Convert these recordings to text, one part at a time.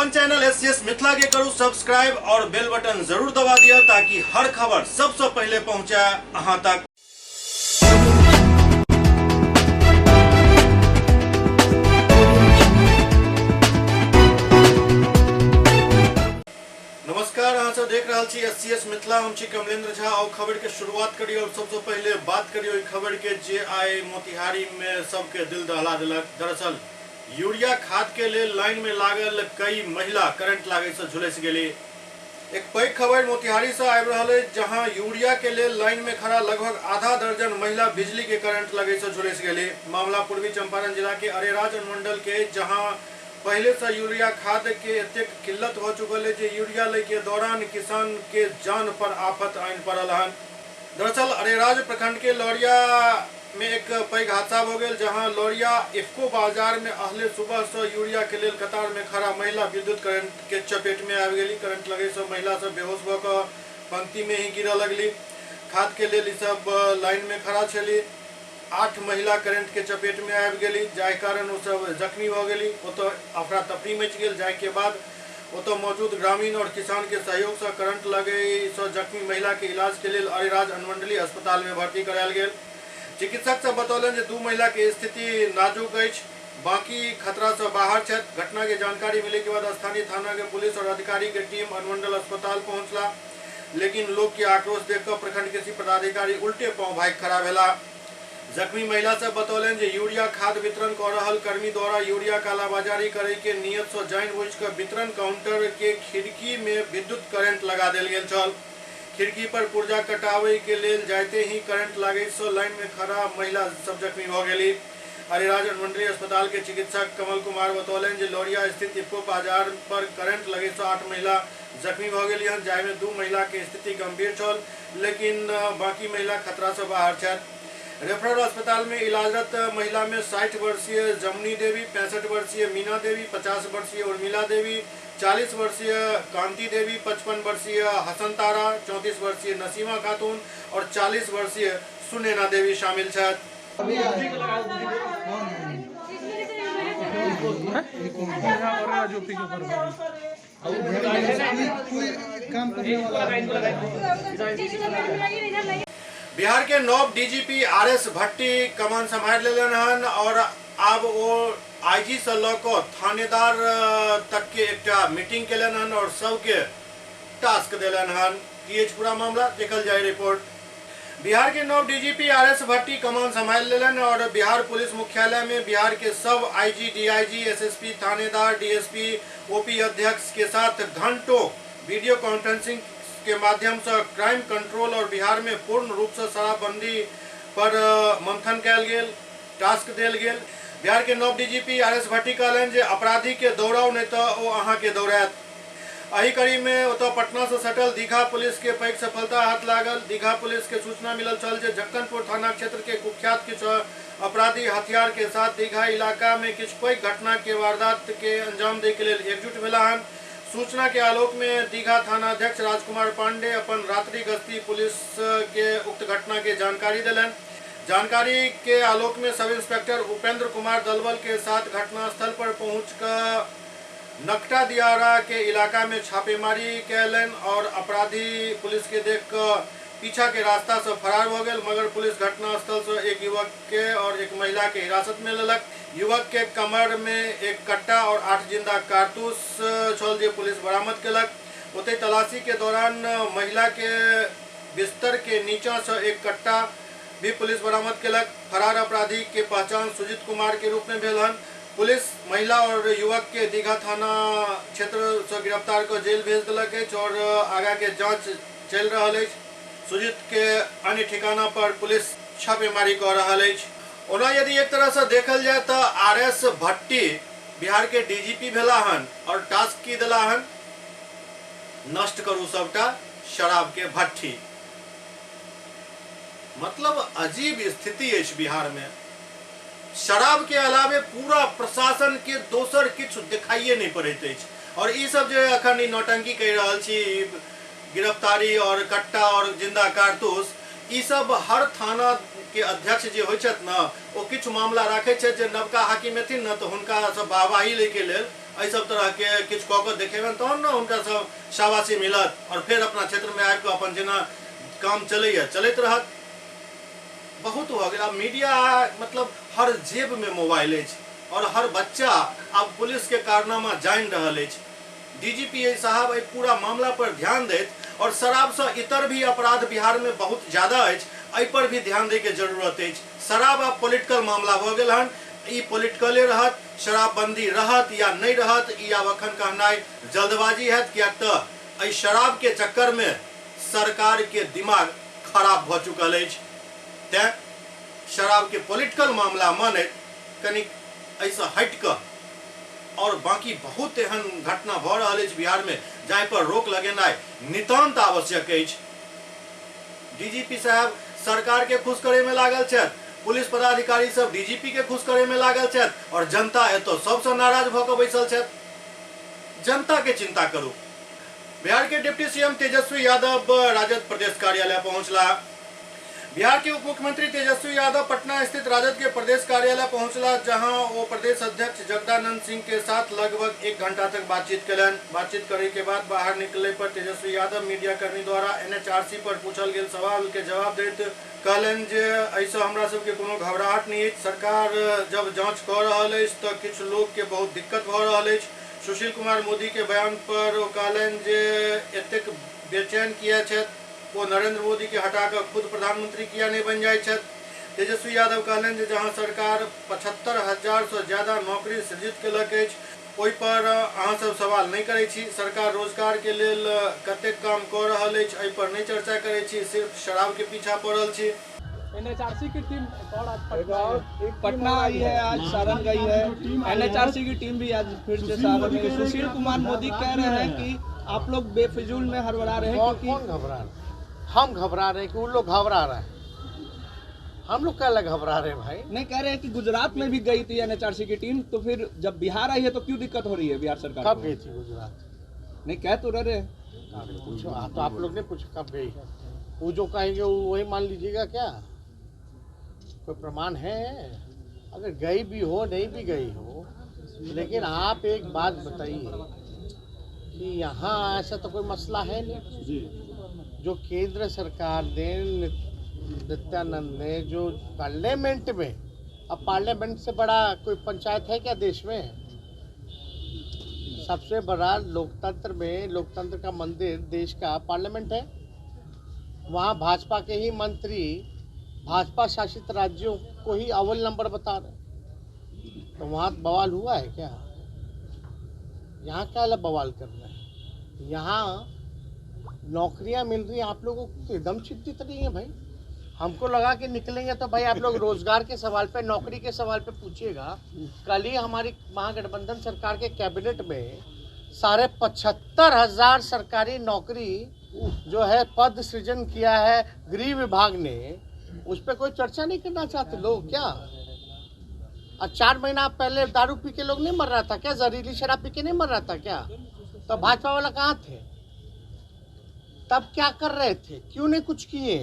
अपन channel SCS Mithila के करू subscribe और बेल बटन जरूर दबा दिया ताकि हर खबर सबसे पहले पहुंचे अहां तक। नमस्कार, अहाँ सब देख रहा छी एससीएस मिथिला। हम छी कमलेंद्र झा और खबर के शुरुआत करी और सबसे पहले बात करी ओई खबर के जे आए मोतिहारी में सबके दिल दहला देलक। दरअसल यूरिया खाद के लिए लाइन में लागल कई महिला करंट लागे से झुलस गेली। एक पैघ खबर मोतिहारी से आबि रहल है, जहां यूरिया के लिए लाइन में खड़ा लगभग आधा दर्जन महिला बिजली के करंट लगे से झुलस गेली। मामला पूर्वी चंपारण जिला के अरेराज अनुमंडल के, जहां पहले से यूरिया खाद के एतेक किल्लत हो चुकल है जे यूरिया ले के दौरान किसान के जान पर आफत आइन पड़ल हन। दरअसल अरेराज प्रखंड के लौरिया में एक पैघ हादसा हो गया, जहां लौरिया इफ्को बाजार में अहले सुबह से यूरिया के लिए कतार में खड़ा महिला विद्युत करंट के चपेट में आ गई। करंट लगे से महिला सब बेहोश होकर पंक्ति में ही गिरा लगली। खाद के लिए सब लाइन में खड़ा छली। 8 महिला करंट के चपेट में आबि गेली, जाय कारण वो सब जख्मी हो गेली। ओतो अफरा तफरी मच गेल। जाय के बाद ओतो मौजूद ग्रामीण और किसान के सहयोग से करंट लगे से जख्मी महिला के इलाज के लिए अरेराज अनुमंडलीय अस्पताल में भर्ती करायल गेल। चिकित्सक सब बतौलन जे 2 महिला के स्थिति नाजुक अछि, बाकी खतरा से बाहर छथि। घटना के जानकारी मिले के बाद स्थानीय थाना के पुलिस और अधिकारी के टीम अनुमंडल अस्पताल पहुंचला, लेकिन लोग के आक्रोश देखकर प्रखंड कृषि पदाधिकारी उल्टे पांव भागि खड़ा भेला। जख्मी महिला सब बतौलन जे यूरिया खाद वितरण कर रहल कर्मी द्वारा यूरिया कालाबाजारी करे के नियत से जानबूझ कर वितरण काउंटर के खिड़की में विद्युत करंट लगा देल गेल छल। खिड़की पर पुर्जा कटावे के लेल जाते ही करंट लागे से लाइन में खड़ा महिला सब जख्मी हो गेली। अरेराज अनुमंडलीय अस्पताल के चिकित्सक कमल कुमार बतौलन जे लौरिया स्थित इफ्को बाजार पर करंट लगे से 8 महिला जख्मी हो गेली हन, जाय में 2 महिला के स्थिति गंभीर छल, लेकिन बाकी महिला खतरा से बाहर छथि। रेफरल अस्पताल में इलाजरत महिला में 60 वर्षीय जमुनी देवी, 65 वर्षीय मीना देवी, 50 वर्षीय उर्मिला देवी, 40 वर्षीय कांति देवी, 55 वर्षीय हसन तारा, 34 वर्षीय नसीमा खातून और 40 वर्षीय सुनैना देवी शामिल छथि। बिहार के नौब डीजीपी आरएस भट्टी कमान संभाल लेलन हन और अब वो आईजी से लको थानेदार तक के एक मीटिंग केलन हन और सबके टास्क देलन हन। ये पूरा मामला देखल जाए रिपोर्ट। बिहार के नौब डीजीपी आरएस भट्टी कमान संभाल लेलन और बिहार पुलिस मुख्यालय में बिहार के सब आईजी, डीआईजी, एसएसपी, थानेदार, डीएसपी, ओपी अध्यक्ष के साथ घंटों वीडियो कॉन्फ्रेंसिंग के माध्यम से क्राइम कंट्रोल और बिहार में पूर्ण रूप से शराबबंदी पर मंथन कयल गेल, टास्क देल गेल। बिहार के नव डीजीपी आरएस भट्टी कहलन जे अपराधी के दौड़ाओ नहीं तो वो अहाँ के दौड़ात। एही कड़ी में ओतो पटना से सटल दीघा पुलिस के पैघ सफलता हाथ लागल। दीघा पुलिस के सूचना मिलल छल जे जक्कनपुर थाना क्षेत्र के कुख्यात किछु अपराधी हथियार के साथ दीघा इलाका में किछु पैघ घटना के वारदात के अंजाम दे के लिए एकजुट भेला हन। सूचना के आलोक में दीघा थाना अध्यक्ष राजकुमार पांडे अपन रात्रि गश्ती पुलिस के उक्त घटना के जानकारी दिलन। जानकारी के आलोक में सब इंस्पेक्टर उपेंद्र कुमार दलवल के साथ घटनास्थल पर पहुंचकर नकटा दियारा के इलाका में छापेमारी कैलन और अपराधी पुलिस के देखकर पीछा के रास्ता से फरार हो गए, मगर पुलिस घटनास्थल से एक युवक के और एक महिला के हिरासत में लेलक। युवक के कमर में एक कट्टा और 8 जिंदा कारतूस छल जे पुलिस बरामद केलक। ओते तलाशी के दौरान महिला के बिस्तर के नीचा से एक कट्टा भी पुलिस बरामद केलक। फरार अपराधी के पहचान सुजीत कुमार के रूप में भेल हन। पुलिस महिला और युवक के दीघा थाना क्षेत्र से गिरफ्तार कर जेल भेज दिलक अछि और आगा के जांच चल रहा है। सुजीत के अन्य ठिकाना पर पुलिस छापेमारी कर रहा है। ओना यदि एक तरह से देखल जाए तो आरएस भट्टी बिहार के डीजीपी भेला हन और टास्क की दिला हन नष्ट करू सबटा शराब के भट्टी। मतलब अजीब स्थिति है बिहार में। शराब के अलावे पूरा प्रशासन के दोसर किछु दिखाइए नहीं पड़ैत अछि और ई सब जे अखन नौटंकी कहि रहल छी, गिरफ्तारी और कट्टा और जिंदा कारतूस, ई सब हर थाना के अध्यक्ष जे होइत न, वो किछु मामला राखे जे नवका हाकिम एथिन न तो हुनका सब वाहवाही ले के लेल एहि सब तरह के किछु कऽ कऽ देखेबनि तहन ने हुनका सब शाबाशी मिलत और फिर अपना क्षेत्र में आबि कऽ अपन जेना काम चलैत रहत। बहुत हो गया मीडिया, मतलब हर जेब में मोबाइल है और हर बच्चा अब पुलिस के कारनामा जान रहा है। डीजीपी साहब एहि पूरा मामला पर ध्यान देत और शराब से इतर भी अपराध बिहार में बहुत ज्यादा है, एहि पर भी ध्यान दे के जरूरत है। शराब अब पॉलिटिकल मामला हो गया हन, ई पॉलिटिकले रहत, शराबबंदी रहत या नहीं रहत, ई आब अखन कहनाइ जल्दबाजी है, क्या तो एहि शराब के चक्कर में सरकार के दिमाग खराब भ चुकल है। तैं शराब के पॉलिटिकल मामला मानैत कनि ऐसा हट कर और बाकी बहुत एहन घटना भ रहा है बिहार में जाहि पर रोक लगेनाइ नितांत आवश्यक है। डीजीपी साहब सरकार के खुश करे में लागल छथि, पुलिस पदाधिकारी सब डीजीपी के खुश करे में लागल छथि और जनता एतो सबसे नाराज भ क बैसल छथि। जनता के चिंता करू। बिहार के डिप्टी सीएम तेजस्वी यादव राजद प्रदेश कार्यालय पहुंचला। बिहार के उप मुख्यमंत्री तेजस्वी यादव पटना स्थित राजद के प्रदेश कार्यालय पहुंचला, जहां वो प्रदेश अध्यक्ष जगदानंद सिंह के साथ लगभग 1 घंटा तक बातचीत कलन। बातचीत करे के बाद बाहर निकले पर तेजस्वी यादव मीडिया कर्मी द्वारा एनएचआरसी पर पूछल गेल सवाल के जवाब देते कहलन जे ऐसा हमरा सब के कोनो घबराहट नहीं है। सरकार जब जांच कर रहा है तो कुछ लोग के बहुत दिक्कत भ रहा है। सुशील कुमार मोदी के बयान पर कहलन जे एतेक बेचैन किया छथि, वो नरेंद्र मोदी के हटाकर खुद प्रधानमंत्री किया नहीं बन जाए छथि। तेजस्वी यादव कहलन जे जहां सरकार 75,000 से ज्यादा नौकरी सृजित केलक अछि, ओहि पर अहाँ सब सवाल नहीं करे छी। सरकार रोजगार के लेल कतेक काम कर रहल अछि, एहि पर नहीं चर्चा करे छी, सिर्फ शराब के पीछा पड़ल छी। एनएचआरसी की टीम पटना आई है, आज सारण गई है। एनएचआरसी की टीम भी आज फिर से सारण गई। सुशील कुमार मोदी कह रहे हैं कि आप लोग बेफिजूल में हड़बड़ा रहे हैं। कौन घबरा रहे? हम घबरा रहे हैं कि उन लोग घबरा रहे हैं? हम लोग क्या घबरा रहे हैं भाई? नहीं, कह रहे हैं कि गुजरात में भी गई थी एनएचआरसी की टीम, तो फिर जब बिहार आई है तो क्यों दिक्कत हो रही है बिहार सरकार? कब गई थी गुजरात? नहीं, कह तो रहे पूछो, तो आप लोग ने पूछा कब गई? वो जो कहेंगे वही मान लीजिएगा क्या? कोई प्रमाण है? अगर गई भी हो नहीं भी गई हो, लेकिन आप एक बात बताइए कि यहाँ ऐसा तो कोई मसला है नहीं। जो केंद्र सरकार ने नित्यानंद ने जो पार्लियामेंट में, अब पार्लियामेंट से बड़ा कोई पंचायत है क्या देश में? सबसे बड़ा लोकतंत्र में, लोकतंत्र का मंदिर देश का पार्लियामेंट है। वहाँ भाजपा के ही मंत्री भाजपा शासित राज्यों को ही अव्वल नंबर बता रहे, तो वहाँ बवाल हुआ है क्या? यहाँ क्या अलग बवाल करना है? यहाँ नौकरियां मिल रही हैं, आप लोगों को तो एकदम चिंतित नहीं है भाई। हमको लगा कि निकलेंगे तो भाई आप लोग रोजगार के सवाल पे, नौकरी के सवाल पे पूछिएगा। कल ही हमारी महागठबंधन सरकार के कैबिनेट में 75,000 सरकारी नौकरी जो है पद सृजन किया है गृह विभाग ने, उस पर कोई चर्चा नहीं करना चाहते लोग क्या? और 4 महीना पहले दारू पी के लोग नहीं मर रहा था क्या? जहरीली शराब पी के नहीं मर रहा था क्या? तो भाजपा वाला कहाँ थे तब? क्या कर रहे थे? क्यों नहीं कुछ किए?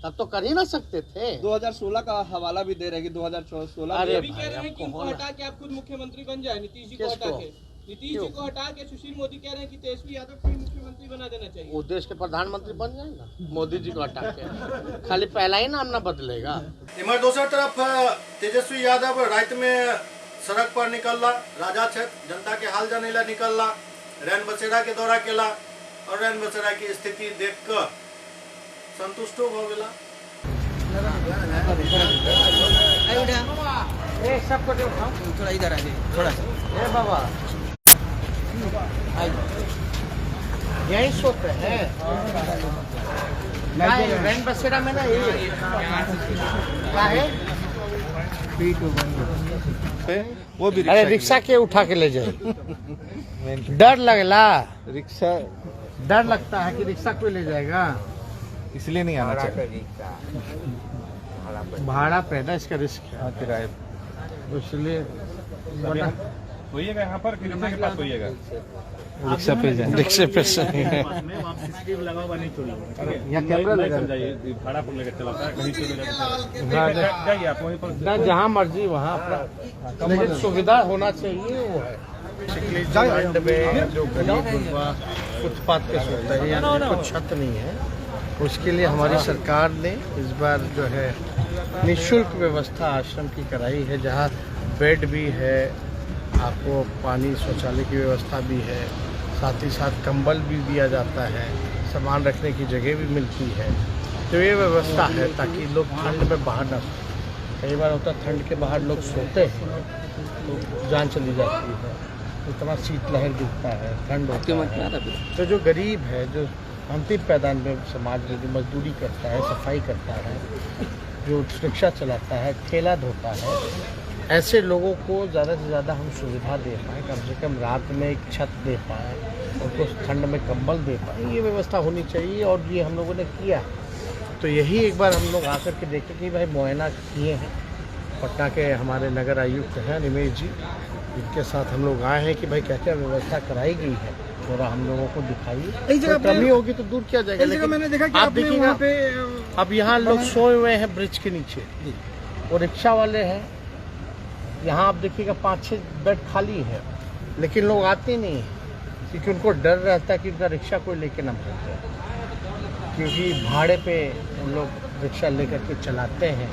तब तो कर ही ना सकते थे। 2016 का हवाला भी दे रहे कि 2016 अरे कह रहे हैं कि इनको हटा के आप खुद मुख्यमंत्री बन जाए। नीतीश जी को हटा के, नीतीश जी को हटा के सुशील मोदी कह रहे हैं कि तेजस्वी यादव को मुख्यमंत्री बना देना चाहिए। वो देश के प्रधानमंत्री बन जाए ना, मोदी जी को हटा के। खाली पहला ही नाम ना बदलेगा। इमर दोसर तरफ तेजस्वी यादव रात में सड़क पर निकलला, राजा छत जनता के हाल जाने ला निकलला, रैन बसेरा के दौरा केला और रैन बसेरा की स्थिति देख कर संतुष्टो हो गेला। सबको थोड़ा इधर आ जाइए, थोड़ा सा। ए बाबा यही सोते हैं रैन बसेरा में ना, ये क्या है? वो भी अरे रिक्शा के उठा के ले जाए। डर लगला, रिक्शा डर लगता है कि रिक्शा कोई ले जाएगा, इसलिए नहीं आना चाहिए। भाड़ा पैदा इसका रिस्क है, किराए इसलिए होइएगा यहाँ पर, रिक्शा के पास होइएगा। रिक्शा पे जाए, रिक्शा पे यहाँ कैमरा लगा, भाड़ा पर लेकर चलाता है, कहीं जाइए आप वहीं पर, जहाँ मर्जी वहाँ अपना, लेकिन सुविधा होना चाहिए वो है। बेसिकली झारखंड में जो गरीब गुरबा फुटपाथ पे सोता है या जिनको छत नहीं है, उसके लिए हमारी सरकार ने इस बार जो है निःशुल्क व्यवस्था आश्रम की कराई है, जहाँ बेड भी है, आपको पानी शौचालय की व्यवस्था भी है, साथ ही साथ कंबल भी दिया जाता है, सामान रखने की जगह भी मिलती है। तो ये व्यवस्था है ताकि लोग ठंड में बाहर ना सोएं। कई बार होता है ठंड के बाहर लोग सोते हैं तो जान चली जाती है, इतना शीतलहर दिखता है, ठंड होती है। तो जो गरीब है, जो अंतिम पैदान में समाज में जो मजदूरी करता है, सफाई करता है, जो रिक्शा चलाता है, ठेला धोता है, ऐसे लोगों को ज़्यादा से ज़्यादा हम सुविधा दे पाएँ, कम से कम रात में एक छत दे पाएँ, उनको ठंड में कंबल दे पाएँ, ये व्यवस्था होनी चाहिए। और ये हम लोगों ने किया। तो यही एक बार हम लोग आकर के देखें कि भाई मुआयना किए हैं। पटना के हमारे नगर आयुक्त हैं निमेश जी, इनके साथ हम लोग आए हैं कि भाई क्या क्या व्यवस्था कराई गई है, थोड़ा हम लोगों को दिखाइए। तो कमी होगी तो दूर किया जाएगा। लेकिन मैंने देखा कि आप देखिएगा अब यहाँ लोग सोए हुए हैं ब्रिज के नीचे, वो रिक्शा वाले हैं, यहाँ आप देखिएगा 5-6 बेड खाली है, लेकिन लोग आते नहीं हैं क्योंकि उनको डर रहता है कि उनका रिक्शा कोई लेके ना भाग जाए, क्योंकि भाड़े पे उन लोग रिक्शा लेकर के चलाते हैं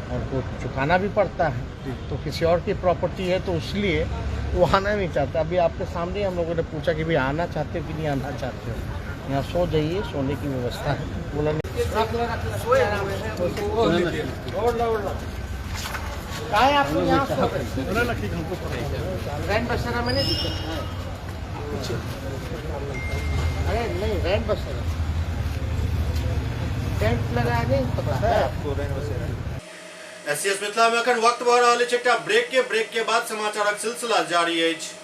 और उनको चुकाना भी पड़ता है, तो किसी और की प्रॉपर्टी है तो इसलिए वो आना नहीं चाहता। अभी आपके सामने हम लोगों ने पूछा कि भाई आना चाहते हो कि नहीं आना चाहते हो, यहाँ सो जाइए, सोने की व्यवस्था है। बोला नहीं आप लोग यहाँ रैन बसेरा में नहीं, अरे नहीं रैन बसेरा टेंट लगाया नहीं पता है आपको रैन बसेरा। एससीएस मिथिला में अखन वक्त भऽ रहल अछि एकटा ब्रेक के बाद समाचारक सिलसिला जारी अछि।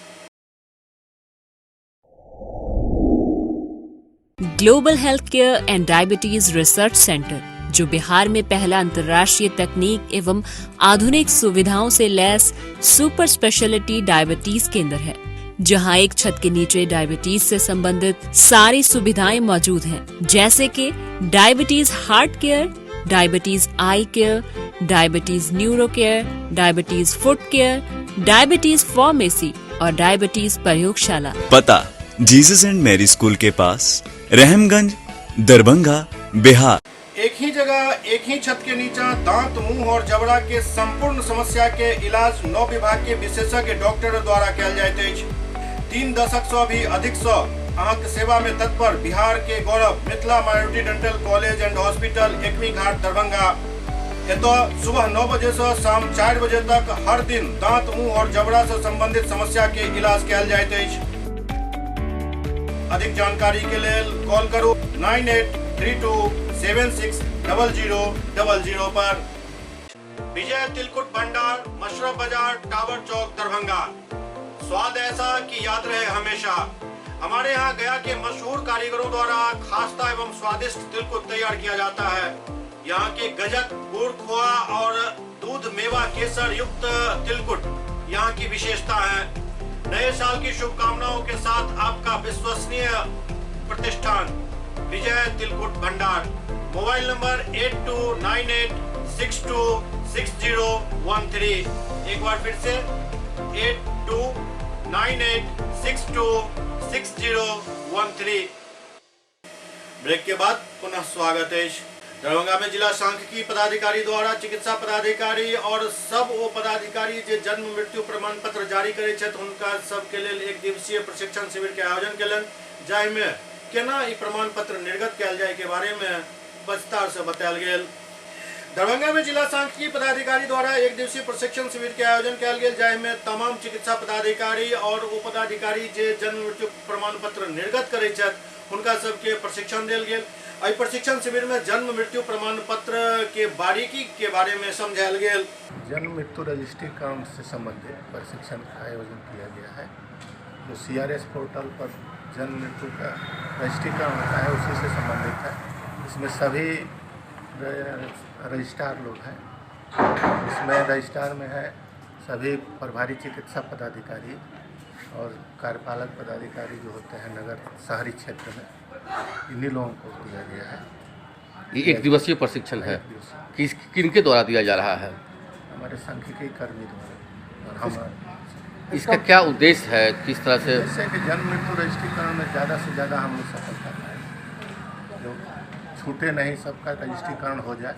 Global health care and diabetes research centre, जो बिहार में पहला अंतर्राष्ट्रीय तकनीक एवं आधुनिक सुविधाओं से लैस सुपर स्पेशलिटी डायबिटीज केंद्र है, जहां एक छत के नीचे डायबिटीज से संबंधित सारी सुविधाएं मौजूद हैं, जैसे कि diabetes heart care, diabetes eye care, diabetes neuro care, diabetes foot care, diabetes pharmacy और डायबिटीज प्रयोगशाला। पता जीसस एंड मैरी स्कूल के पास, रहमगंज, दरभंगा, बिहार। एक ही जगह एक ही छत के नीचा दांत, मुंह और जबड़ा के संपूर्ण समस्या के इलाज 9 विभाग के विशेषज्ञ डॉक्टर द्वारा कयल जाइत अछि। 3 दशक से भी अधिक से अहाँक सेवा में तत्पर बिहार के गौरव Mithila minority dental college and hospital, Ekmi Ghat, Darbhanga. एतय सुबह 9 बजे से शाम 4 बजे तक हर दिन दांत, मुंह और जबड़ा से संबंधित समस्या के इलाज कयल जाइत अछि। अधिक जानकारी के लेल कॉल करू 9832760000 पर। विजय तिलकुट भंडार, मशरफ बाजार, टावर चौक, दरभंगा। स्वाद ऐसा कि याद रहे हमेशा। हमारे यहाँ गया के मशहूर कारीगरों द्वारा खास्ता एवं स्वादिष्ट तिलकुट तैयार किया जाता है। यहाँ के गजक, गुड़, खोआ और दूध, मेवा, केसर युक्त तिलकुट यहाँ की विशेषता है। नए साल की शुभकामनाओं के साथ आपका विश्वसनीय प्रतिष्ठान विजय तिलकुट भंडार। Mobile number 8298626013। एक बार फिर से 8298626013। ब्रेक के बाद पुनः स्वागत है। दरभंगा में जिला सांख्यिकी पदाधिकारी द्वारा चिकित्सा पदाधिकारी और सब ओ पदाधिकारी जे जन्म मृत्यु प्रमाण पत्र जारी करे छथि, हुनका सबके लेल एक दिवसीय प्रशिक्षण शिविर के आयोजन केलनि, जाहिमे केना ई प्रमाण पत्र निर्गत कयल जाय के बारे में विस्तार से बतायल गेल। दरभंगा में जिला सांख्यिकी पदाधिकारी द्वारा एक दिवसीय प्रशिक्षण शिविर के आयोजन कयल गेल, जाहिमे तमाम चिकित्सा पदाधिकारी और उपपदाधिकारी जे जन्म मृत्यु प्रमाण पत्र निर्गत करे छथि, हुनका सबके प्रशिक्षण देल गेल। एहि प्रशिक्षण शिविर में जन्म मृत्यु प्रमाण पत्र के बारीकी के बारे में समझायल गेल। जन्म मृत्यु रजिस्ट्रीकरण से संबंधित प्रशिक्षण का आयोजन किया गया है, जो CRS पोर्टल पर जन्म मृत्यु का रजिस्ट्रीकरण होता है उसी से संबंधित है। इसमें सभी रजिस्ट्रार लोग हैं। इसमें रजिस्ट्रार में है सभी प्रभारी चिकित्सा पदाधिकारी और कार्यपालक पदाधिकारी जो होते हैं नगर शहरी क्षेत्र में, इन्हीं लोगों को दिया गया है। ये एक दिवसीय प्रशिक्षण है, किनके द्वारा दिया जा रहा है? हमारे सांख्यिकी कर्मी द्वारा और हम इसका क्या उद्देश्य है, किस तरह से? जैसे कि जन्म मृत्यु रजिस्ट्रीकरण में ज़्यादा से ज़्यादा हम लोग सफलता पाएँ, जो छूटे नहीं सबका रजिस्ट्रीकरण हो जाए।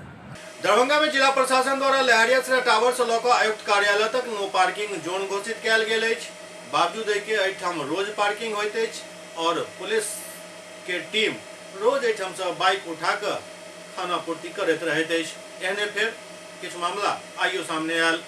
दरभंगा में जिला प्रशासन द्वारा लहरियासराय टावर से लऽ कऽ आयुक्त कार्यालय तक नो पार्किंग जोन घोषित कयल गेल अछि। बावजूद एहि के एहिठाम रोज पार्किंग होइत अछि और पुलिस के टीम रोज एहिठाम से बाइक उठा कऽ खानापूर्ति करैत रहैत अछि। एहने फेर किछु मामला आइयो सामने आयल।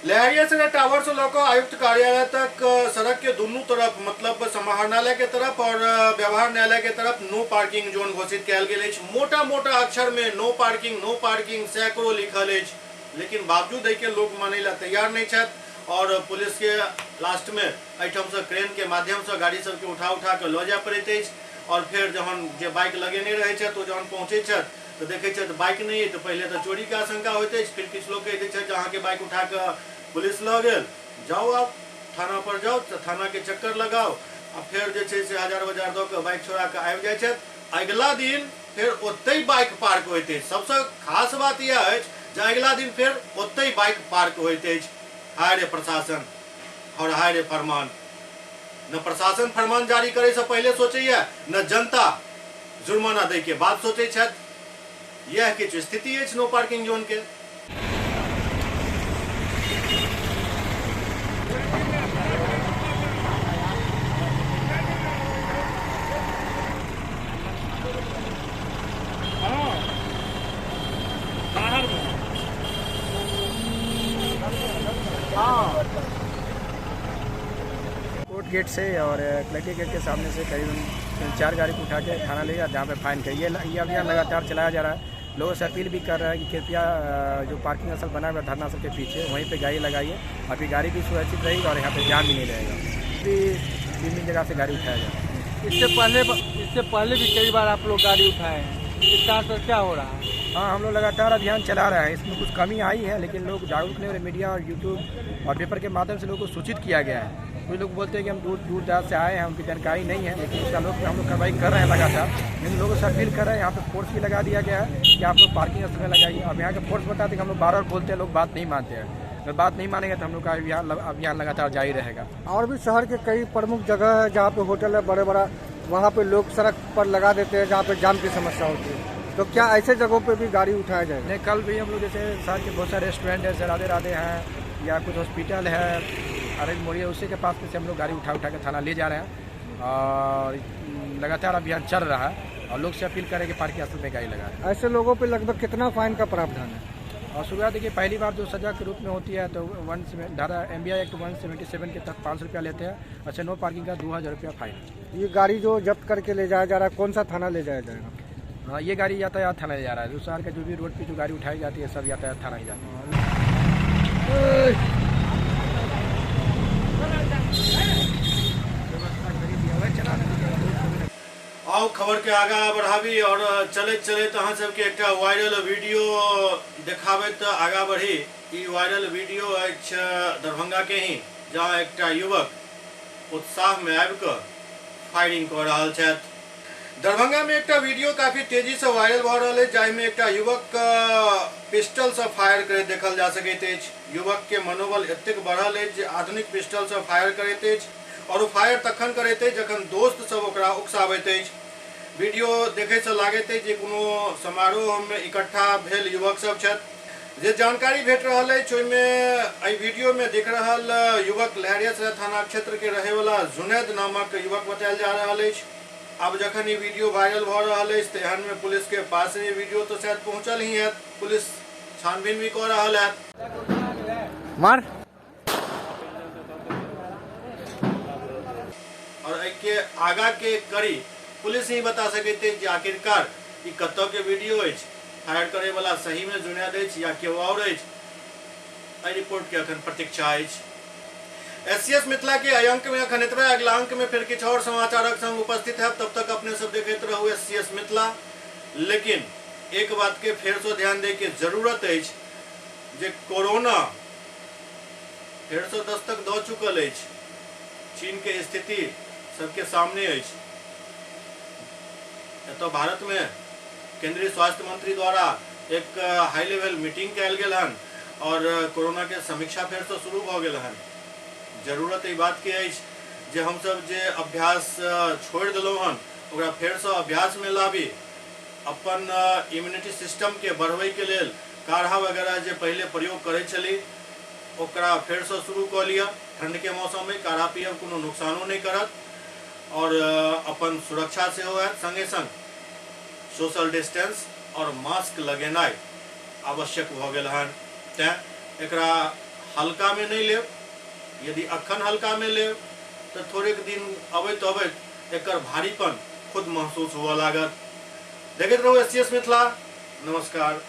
लहरियासराय टावर से लऽ कऽ आयुक्त कार्यालय तक सड़क के दुनू तरफ मतलब समाहरणालय के तरफ और व्यवहार न्यायालय के तरफ नो पार्किंग जोन घोषित कयल गेल अछि। मोटा मोटा अक्षर में नो पार्किंग सैकड़ों लिखल अछि, लेकिन बावजूद एहि के लोग मानै ला तैयार नहीं छथि और पुलिस के लास्ट में एहिठाम से क्रेन के माध्यम से गाड़ी सबके उठा के लऽ जाय पड़ैत अछि। और फिर जहन जे बाइक लगेने रहै छथि ओ जहन पहुँचै छथि तो देखै छथि बाइक नहीं है, तो पहले तो चोरी के आशंका होइत अछि। फिर किछु लोग कहै छथि अहाँके बाइक उठा के पुलिस लऽ गेल, जाओ आप थाना पर जाओ, तो थाना के चक्कर लगाओ आ फिर जे छै से हजार दऽ के बाइक छोड़ा के आबि जाइ छथि। अगिला दिन फिर ओतै बाइक पार्क होइत अछि। सबसे खास बात यह अछि जे अगिला दिन फिर ओतै बाइक पार्क होइत अछि। हाय रे प्रशासन और हाय रे फरमान, न प्रशासन फरमान जारी करे से पहले सोचैया, न जनता जुर्माना दै के बाद सोचै छथि। यह किछु स्थिति अछि नो पार्किंग जोन के। कोर्ट गेट से और कलेक्ट्रेट गेट के सामने से करीबन 4 गाड़ी को उठा के थाना ले गया, जहाँ पे फाइन किया। ये अभियान लगातार चलाया जा रहा है। लोगों से अपील भी कर रहा है कि कृपया जो पार्किंग स्थल बना हुआ है धरना स्थल के पीछे, वहीं पे गाड़ी लगाइए। अभी गाड़ी भी सुरक्षित रहेगी और यहाँ पे जाम भी नहीं रहेगा। भी 3 जगह से गाड़ी उठाया जा रहा है। इससे पहले भी कई बार आप लोग गाड़ी उठाए हैं, इसका असर क्या हो रहा है? हाँ, हम लोग लगातार अभियान चला रहे हैं। इसमें कुछ कमी आई है, लेकिन लोग जागरूक नहीं हो रहे। मीडिया और यूट्यूब और पेपर के माध्यम से लोगों को सूचित किया गया है। कुछ लोग बोलते हैं कि हम दूर दराज से आए हैं, उनकी जानकारी नहीं है, लेकिन उसका लोग हम लोग कार्रवाई कर रहे हैं लगातार। लेकिन लोगों से अपील कर रहे हैं, यहाँ पे फोर्स भी लगा दिया गया है कि आप लोग पार्किंग स्थल में लगाइए। अब यहाँ के फोर्स बताते हैं कि हम लोग बार बार बोलते हैं, लोग बात नहीं मानते हैं। अगर बात नहीं मानेंगे तो हम लोग का अभियान लगातार जारी रहेगा। और भी शहर के कई प्रमुख जगह है जहाँ पे होटल है बड़ा, वहाँ पे लोग सड़क पर लगा देते हैं जहाँ पे जाम की समस्या होती है। तो क्या ऐसे जगहों पे भी गाड़ी उठाया जाए? नहीं, कल भी हम लोग जैसे शहर के बहुत सारे रेस्टोरेंट है, राधे राधे हैं, या कुछ हॉस्पिटल है, अरेंज मोड़िया, उसी के पास में से हम लोग गाड़ी उठा के थाना ले जा रहे हैं और लगातार अभियान चल रहा है। और लोग से अपील करें कि पार्किंग स्थल में गाड़ी लगाएं। ऐसे लोगों पे लगभग कितना फाइन का प्रावधान है? और शुरुआत देखिए, पहली बार जो सजा के रूप में होती है तो धारा MBI एक्ट 177 के तहत 500 रुपया लेते हैं। अच्छा, नो पार्किंग का 2000 रुपया फाइन। ये गाड़ी जो जब्त करके ले जाया जा रहा है, कौन सा थाना ले जाया जाएगा? हाँ, ये गाड़ी यातायात थाना ले जा रहा है। जो शहर का जो भी रोड पे जो गाड़ी उठाई जाती है सब यातायात थाना ही जाती है। आओ खबर के आगा बढ़ावी और चले अहाँ सबके एकटा वायरल वीडियो देखाबैत आगा बढ़ी। ई वायरल वीडियो अछि दरभंगा के ही, जहाँ एकटा युवक उत्साह में आबि कऽ फायरिंग कऽ रहल छथि। दरभंगा में एकटा वीडियो काफी तेजी से वायरल भऽ रहल अछि, जाहिमे एकटा युवक पिस्टल से फायर करैत देखल जा सकैत अछि। युवक के मनोबल एतेक बढ़ल अछि जे आधुनिक पिस्टल से फायर करैत अछि और ओ फायर तखन करैत अछि जखन दोस्त सब ओकरा उकसाबैत अछि। वीडियो देखे से लागैत अछि जे कोनो समारोह में इकट्ठा भेल युवक सब छथि। जे जानकारी भेट रहल अछि ओहिमे एहि वीडियो में देख रहल युवक लहरियासराय थाना क्षेत्र के रहे वाला जुनैद नामक युवक बतायल जा रहल अछि। अब जखन ये वीडियो वायरल भ रहल अछि तेहन में पुलिस के पास ये वीडियो तो शायद पहुंचल ही है। पुलिस छानबीन भी कर रहल है। मार और के आगा के कड़ी पुलिस ही बता सकते हैं कि आखिरकार ई कतौ के वीडियो अछि, फायर करे वाला सही में जुनैद अछि या केओ और अछि। एहि रिपोर्ट के अखन प्रतीक्षा अछि। SCS मिथिला के अय अंक में अखन एतबे। अगला अंक में फिर किछु और समाचारक संग उपस्थित है। तब तक अपने सब देखते रहू SCS मिथिला। लेकिन एक बात के फिर से ध्यान दे के जरूरत अछि जे कोरोना फिर से दस्तक दऽ चुकल अछि। चीन के स्थिति सबके सामने अछि। तो भारत में केंद्रीय स्वास्थ्य मंत्री द्वारा एक हाई लेवल मीटिंग कयल गेल हन और कोरोना के समीक्षा फिर से शुरू भ गेल हन। जरूरत ई बात के अछि जे हमसब जे अभ्यास छोड़ दिलौं हन ओकरा फेर से अभ्यास में लाबी, अपन इम्यूनिटी सिस्टम के बढ़बै के लेल काढ़ा वगैरह जे पहले प्रयोग करै छली ओकरा फेर से शुरू कऽ लिअ। ठंड के मौसम में काढ़ा पियब कोनो नुकसानो नहीं करत और अपन सुरक्षा से होयत। संगे संग सोशल डिस्टेंस और मास्क लगेनाइ आवश्यक भ गेल हन, तें एकरा हल्का में नहीं लेब। यदि अखन हल्का में लेब तो थोड़े दिन अबैत अबैत एकर भारीपन खुद महसूस हुआ लागत। देखैत रहू SCS मिथिला। नमस्कार।